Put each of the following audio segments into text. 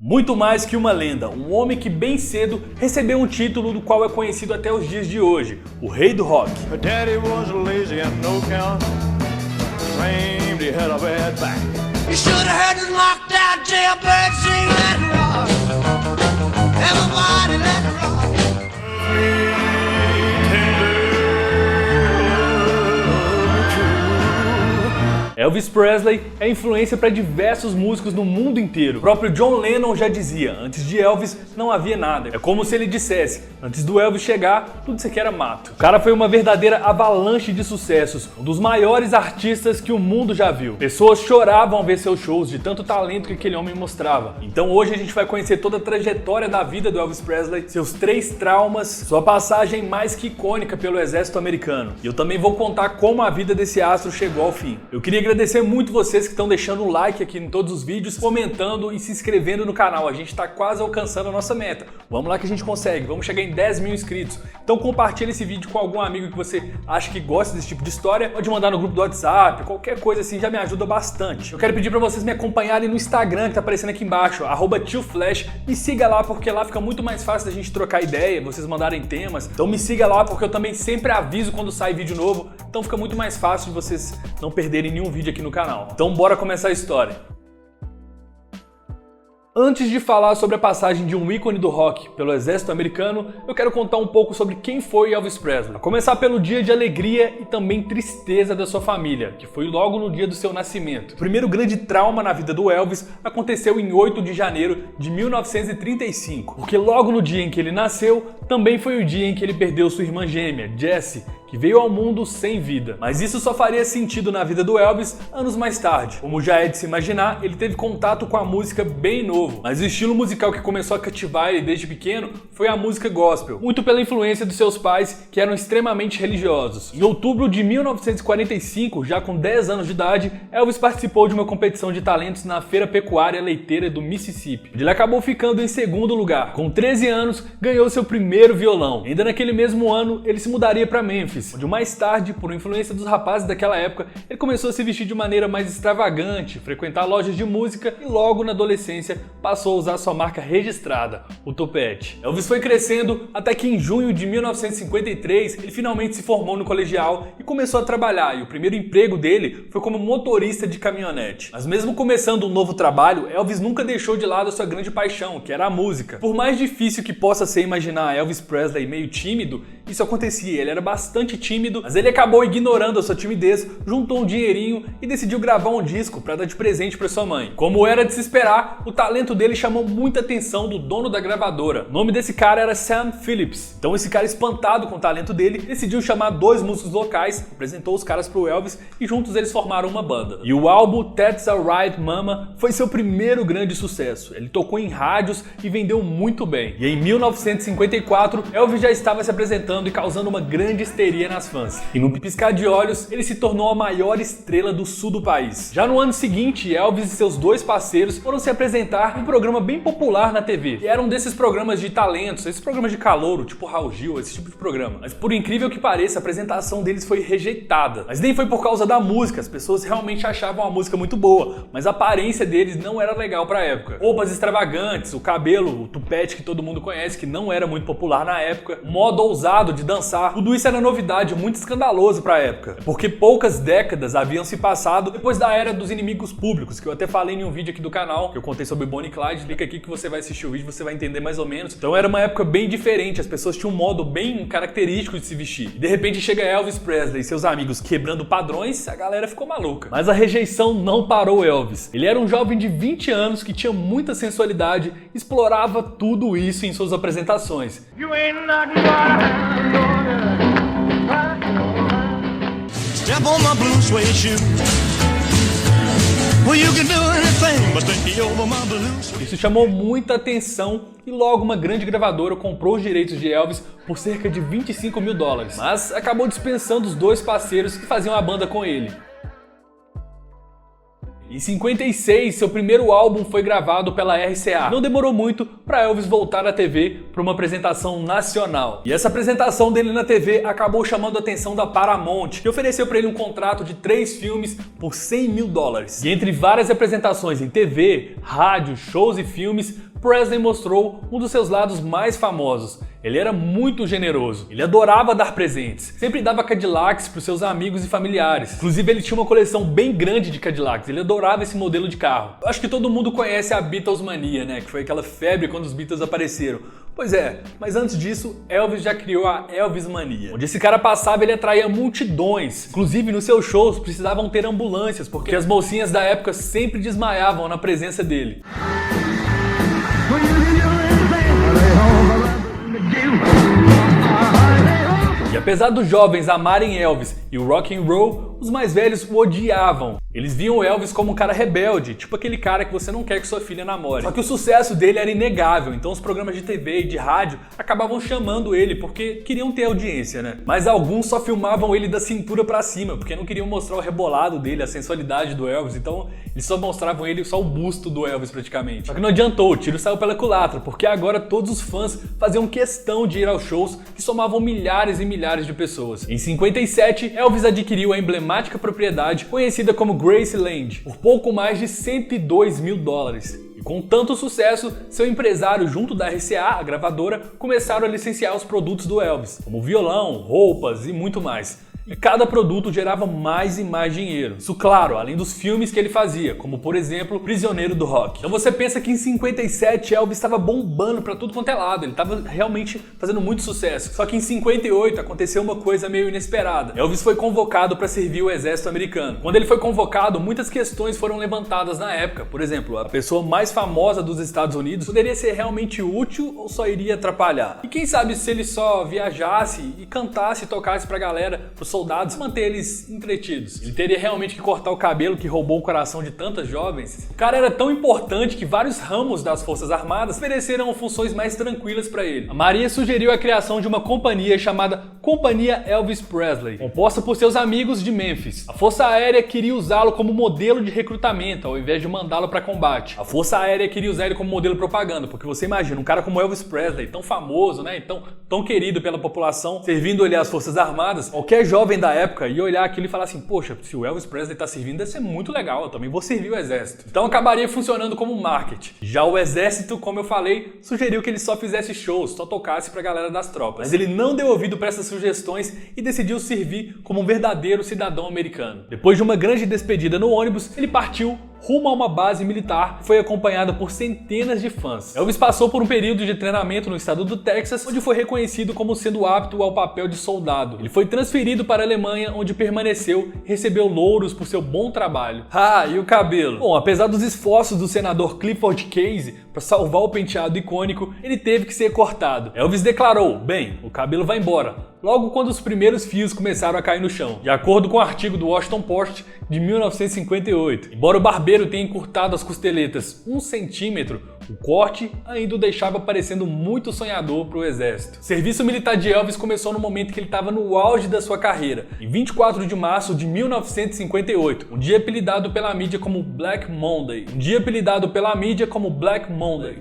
Muito mais que uma lenda, um homem que bem cedo recebeu um título do qual é conhecido até os dias de hoje, o Rei do Rock. Elvis Presley é influência para diversos músicos no mundo inteiro. O próprio John Lennon já dizia, antes de Elvis não havia nada. É como se ele dissesse, antes do Elvis chegar, tudo isso aqui era mato. O cara foi uma verdadeira avalanche de sucessos, um dos maiores artistas que o mundo já viu. Pessoas choravam ao ver seus shows de tanto talento que aquele homem mostrava. Então hoje a gente vai conhecer toda a trajetória da vida do Elvis Presley, seus 3 traumas, sua passagem mais que icônica pelo exército americano. E eu também vou contar como a vida desse astro chegou ao fim. Eu queria agradecer muito vocês que estão deixando o like aqui em todos os vídeos, comentando e se inscrevendo no canal. A gente está quase alcançando a nossa meta. Vamos lá que a gente consegue, vamos chegar em 10 mil inscritos. Então compartilha esse vídeo com algum amigo que você acha que gosta desse tipo de história. Pode mandar no grupo do WhatsApp, qualquer coisa assim já me ajuda bastante. Eu quero pedir para vocês me acompanharem no Instagram que tá aparecendo aqui embaixo, @tioflash. Me siga lá porque lá fica muito mais fácil da gente trocar ideia, vocês mandarem temas. Então me siga lá porque eu também sempre aviso quando sai vídeo novo. Então fica muito mais fácil de vocês não perderem nenhum vídeo aqui no canal. Então bora começar a história. Antes de falar sobre a passagem de um ícone do rock pelo exército americano, eu quero contar um pouco sobre quem foi Elvis Presley. A começar pelo dia de alegria e também tristeza da sua família, que foi logo no dia do seu nascimento. O primeiro grande trauma na vida do Elvis aconteceu em 8 de janeiro de 1935, porque logo no dia em que ele nasceu, também foi o dia em que ele perdeu sua irmã gêmea, Jessie, que veio ao mundo sem vida. Mas isso só faria sentido na vida do Elvis anos mais tarde. Como já é de se imaginar, ele teve contato com a música bem novo, mas o estilo musical que começou a cativar ele desde pequeno foi a música gospel, muito pela influência dos seus pais, que eram extremamente religiosos. Em outubro de 1945, já com 10 anos de idade, Elvis participou de uma competição de talentos na Feira Pecuária Leiteira do Mississippi, onde ele acabou ficando em segundo lugar. Com 13 anos, ganhou seu primeiro violão. Ainda naquele mesmo ano, ele se mudaria para Memphis, onde mais tarde, por influência dos rapazes daquela época, ele começou a se vestir de maneira mais extravagante, frequentar lojas de música e logo na adolescência passou a usar sua marca registrada, o topete. Elvis foi crescendo até que em junho de 1953 ele finalmente se formou no colegial e começou a trabalhar, e o primeiro emprego dele foi como motorista de caminhonete. Mas mesmo começando um novo trabalho, Elvis nunca deixou de lado a sua grande paixão, que era a música. Por mais difícil que possa ser imaginar Elvis Presley meio tímido, isso acontecia, ele era bastante tímido, mas ele acabou ignorando a sua timidez, juntou um dinheirinho e decidiu gravar um disco para dar de presente para sua mãe. Como era de se esperar, o talento dele chamou muita atenção do dono da gravadora. O nome desse cara era Sam Phillips. Então esse cara, espantado com o talento dele, decidiu chamar 2 músicos locais, apresentou os caras pro Elvis e juntos eles formaram uma banda. E o álbum That's Alright Mama foi seu primeiro grande sucesso. Ele tocou em rádios e vendeu muito bem. E em 1954, Elvis já estava se apresentando e causando uma grande histeria nas fãs. E no piscar de olhos, ele se tornou a maior estrela do sul do país. Já no ano seguinte, Elvis e seus 2 parceiros foram se apresentar em um programa bem popular na TV. E era um desses programas de talentos, esses programas de calouro, tipo Raul Gil, esse tipo de programa. Mas por incrível que pareça, a apresentação deles foi rejeitada. Mas nem foi por causa da música, as pessoas realmente achavam a música muito boa, mas a aparência deles não era legal pra época. Roupas extravagantes, o cabelo, o tupete que todo mundo conhece, que não era muito popular na época, o modo ousado de dançar, tudo isso era novidade, muito escandaloso pra época. Porque poucas décadas haviam se passado depois da era dos inimigos públicos, que eu até falei em um vídeo aqui do canal, que eu contei sobre Bonnie e Clyde. Clica aqui que você vai assistir o vídeo, você vai entender mais ou menos. Então era uma época bem diferente, as pessoas tinham um modo bem característico de se vestir. E de repente chega Elvis Presley e seus amigos quebrando padrões, a galera ficou maluca. Mas a rejeição não parou Elvis. Ele era um jovem de 20 anos que tinha muita sensualidade, explorava tudo isso em suas apresentações. Step on my blue suede shoe. Well, you can do anything but take me over my blue suede. Isso chamou muita atenção e logo uma grande gravadora comprou os direitos de Elvis por cerca de $25 mil. Mas acabou dispensando os 2 parceiros que faziam a banda com ele. Em 56, seu primeiro álbum foi gravado pela RCA. Não demorou muito para Elvis voltar à TV para uma apresentação nacional. E essa apresentação dele na TV acabou chamando a atenção da Paramount, que ofereceu para ele um contrato de 3 filmes por $100 mil. E entre várias apresentações em TV, rádio, shows e filmes, Presley mostrou um dos seus lados mais famosos. Ele era muito generoso, ele adorava dar presentes, sempre dava Cadillacs para os seus amigos e familiares. Inclusive ele tinha uma coleção bem grande de Cadillacs, ele adorava esse modelo de carro. Eu acho que todo mundo conhece a Beatles mania, né? Que foi aquela febre quando os Beatles apareceram. Pois é, mas antes disso, Elvis já criou a Elvis mania. Onde esse cara passava, ele atraía multidões. Inclusive nos seus shows precisavam ter ambulâncias, porque as mocinhas da época sempre desmaiavam na presença dele. E apesar dos jovens amarem Elvis e o rock and roll, os mais velhos o odiavam. Eles viam o Elvis como um cara rebelde, tipo aquele cara que você não quer que sua filha namore. Só que o sucesso dele era inegável, então os programas de TV e de rádio acabavam chamando ele porque queriam ter audiência, né? Mas alguns só filmavam ele da cintura pra cima, porque não queriam mostrar o rebolado dele, a sensualidade do Elvis, então eles só mostravam ele, só o busto do Elvis praticamente. Só que não adiantou, o tiro saiu pela culatra, porque agora todos os fãs faziam questão de ir aos shows que somavam milhares e milhares de pessoas. Em 57, Elvis adquiriu a emblemática propriedade conhecida como Graceland por pouco mais de 102 mil dólares. E com tanto sucesso, seu empresário junto da RCA, a gravadora, começaram a licenciar os produtos do Elvis, como violão, roupas e muito mais. E cada produto gerava mais e mais dinheiro. Isso, claro, além dos filmes que ele fazia, como por exemplo, Prisioneiro do Rock. Então você pensa que em 57 Elvis estava bombando pra tudo quanto é lado, ele estava realmente fazendo muito sucesso. Só que em 58 aconteceu uma coisa meio inesperada. Elvis foi convocado para servir o exército americano. Quando ele foi convocado, muitas questões foram levantadas na época. Por exemplo, a pessoa mais famosa dos Estados Unidos poderia ser realmente útil ou só iria atrapalhar? E quem sabe se ele só viajasse e cantasse e tocasse pra galera, pros soldados, manter eles entretidos. Ele teria realmente que cortar o cabelo que roubou o coração de tantas jovens. O cara era tão importante que vários ramos das Forças Armadas ofereceram funções mais tranquilas para ele. A Maria sugeriu a criação de uma companhia chamada Companhia Elvis Presley, composta por seus amigos de Memphis. A Força Aérea queria usá-lo como modelo de recrutamento, ao invés de mandá-lo para combate. A Força Aérea queria usar ele como modelo de propaganda, porque você imagina, um cara como Elvis Presley, tão famoso, né, tão querido pela população, servindo ali às Forças Armadas, qualquer jovem da época ia olhar aquilo e falar assim, poxa, se o Elvis Presley tá servindo, deve ser muito legal, eu também vou servir o exército. Então acabaria funcionando como marketing. Já o exército, como eu falei, sugeriu que ele só fizesse shows, só tocasse pra galera das tropas. Mas ele não deu ouvido para essas sugestões e decidiu servir como um verdadeiro cidadão americano. Depois de uma grande despedida no ônibus, ele partiu rumo a uma base militar e foi acompanhado por centenas de fãs. Elvis passou por um período de treinamento no estado do Texas, onde foi reconhecido como sendo apto ao papel de soldado. Ele foi transferido para a Alemanha, onde permaneceu e recebeu louros por seu bom trabalho. Ah, e o cabelo? Bom, apesar dos esforços do senador Clifford Casey para salvar o penteado icônico, ele teve que ser cortado. Elvis declarou, bem, o cabelo vai embora, logo quando os primeiros fios começaram a cair no chão. De acordo com o artigo do Washington Post de 1958, embora o barbeiro tenha encurtado as costeletas 1 centímetro, o corte ainda o deixava parecendo muito sonhador para o exército. O serviço militar de Elvis começou no momento que ele estava no auge da sua carreira, em 24 de março de 1958, um dia apelidado pela mídia como Black Monday.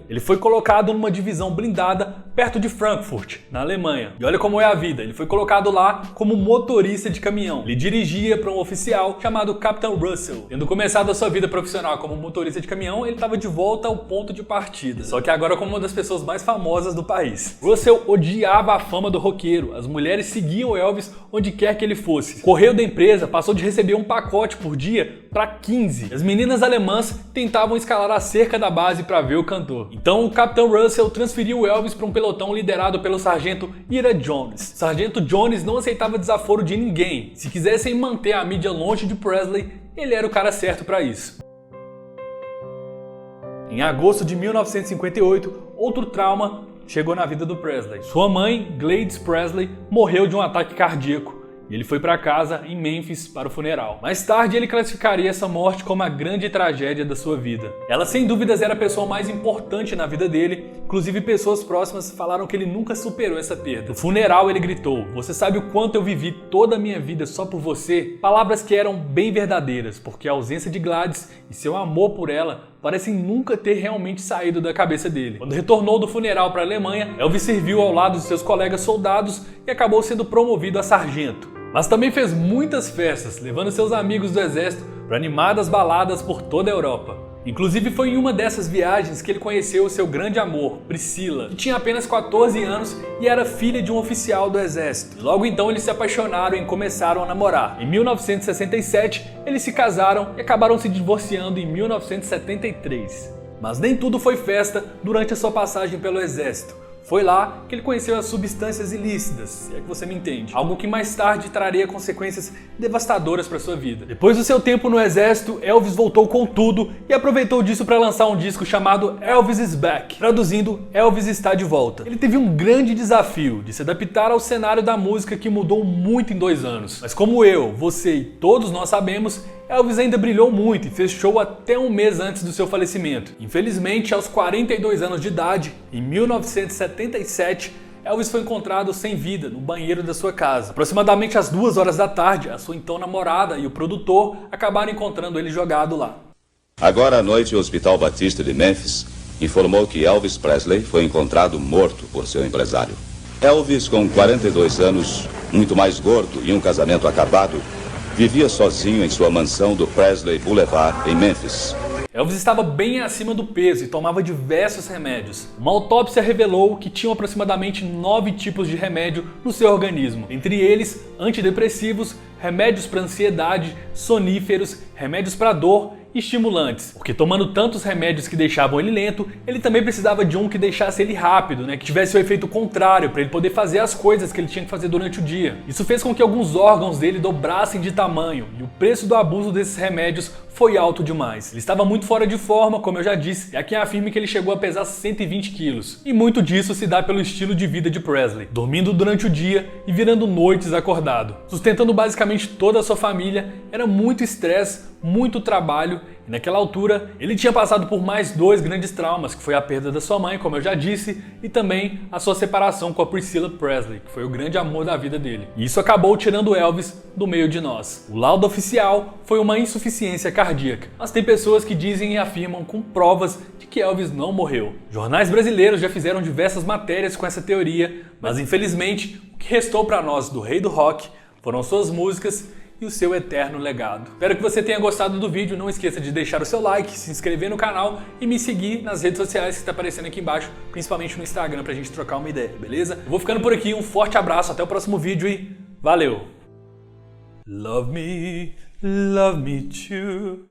Ele foi colocado numa divisão blindada perto de Frankfurt, na Alemanha. E olha como é a vida, ele foi colocado lá como motorista de caminhão. Ele dirigia para um oficial chamado Captain Russell. Tendo começado a sua vida profissional como motorista de caminhão, ele estava de volta ao ponto de partida, só que agora como uma das pessoas mais famosas do país. Russell odiava a fama do roqueiro, as mulheres seguiam Elvis onde quer que ele fosse. O correio da empresa passou de receber um pacote por dia para 15. As meninas alemãs tentavam escalar a cerca da base para ver o cantor. Então o Capitão Russell transferiu o Elvis para um pelotão liderado pelo sargento Ira Jones. O sargento Jones não aceitava desaforo de ninguém. Se quisessem manter a mídia longe de Presley, ele era o cara certo para isso. Em agosto de 1958, outro trauma chegou na vida do Presley. Sua mãe, Gladys Presley, morreu de um ataque cardíaco e ele foi para casa em Memphis para o funeral. Mais tarde, ele classificaria essa morte como a grande tragédia da sua vida. Ela, sem dúvidas, era a pessoa mais importante na vida dele, inclusive pessoas próximas falaram que ele nunca superou essa perda. No funeral, ele gritou, "Você sabe o quanto eu vivi toda a minha vida só por você?" Palavras que eram bem verdadeiras, porque a ausência de Gladys e seu amor por ela parecem nunca ter realmente saído da cabeça dele. Quando retornou do funeral para a Alemanha, Elvis serviu ao lado de seus colegas soldados e acabou sendo promovido a sargento. Mas também fez muitas festas, levando seus amigos do exército para animadas baladas por toda a Europa. Inclusive foi em uma dessas viagens que ele conheceu o seu grande amor, Priscila, que tinha apenas 14 anos e era filha de um oficial do exército. E logo então eles se apaixonaram e começaram a namorar. Em 1967 eles se casaram e acabaram se divorciando em 1973. Mas nem tudo foi festa durante a sua passagem pelo exército. Foi lá que ele conheceu as substâncias ilícitas, se é que você me entende. Algo que mais tarde traria consequências devastadoras para sua vida. Depois do seu tempo no exército, Elvis voltou com tudo e aproveitou disso para lançar um disco chamado Elvis is Back, traduzindo Elvis está de volta. Ele teve um grande desafio de se adaptar ao cenário da música que mudou muito em 2 anos. Mas como eu, você e todos nós sabemos, Elvis ainda brilhou muito e fez show até um mês antes do seu falecimento. Infelizmente, aos 42 anos de idade, em 1977, Elvis foi encontrado sem vida no banheiro da sua casa. Aproximadamente às 2 horas da tarde, a sua então namorada e o produtor acabaram encontrando ele jogado lá. Agora à noite, o Hospital Batista de Memphis informou que Elvis Presley foi encontrado morto por seu empresário. Elvis, com 42 anos, muito mais gordo e um casamento acabado, vivia sozinho em sua mansão do Presley Boulevard, em Memphis. Elvis estava bem acima do peso e tomava diversos remédios. Uma autópsia revelou que tinham aproximadamente 9 tipos de remédio no seu organismo. Entre eles, antidepressivos, remédios para ansiedade, soníferos, remédios para dor e estimulantes. Porque tomando tantos remédios que deixavam ele lento, ele também precisava de um que deixasse ele rápido, que tivesse o efeito contrário, para ele poder fazer as coisas que ele tinha que fazer durante o dia. Isso fez com que alguns órgãos dele dobrassem de tamanho, e o preço do abuso desses remédios foi alto demais. Ele estava muito fora de forma, como eu já disse, e há quem afirme que ele chegou a pesar 120 quilos. E muito disso se dá pelo estilo de vida de Presley, dormindo durante o dia e virando noites acordado. Sustentando basicamente toda a sua família, era muito estresse, muito trabalho, e naquela altura ele tinha passado por mais 2 grandes traumas, que foi a perda da sua mãe, como eu já disse, e também a sua separação com a Priscilla Presley, que foi o grande amor da vida dele. E isso acabou tirando Elvis do meio de nós. O laudo oficial foi uma insuficiência cardíaca, mas tem pessoas que dizem e afirmam com provas de que Elvis não morreu. Jornais brasileiros já fizeram diversas matérias com essa teoria, mas infelizmente o que restou para nós do rei do rock foram suas músicas e o seu eterno legado. Espero que você tenha gostado do vídeo, não esqueça de deixar o seu like, se inscrever no canal e me seguir nas redes sociais que está aparecendo aqui embaixo, principalmente no Instagram, pra gente trocar uma ideia, beleza? Eu vou ficando por aqui, um forte abraço, até o próximo vídeo e valeu! Love me too.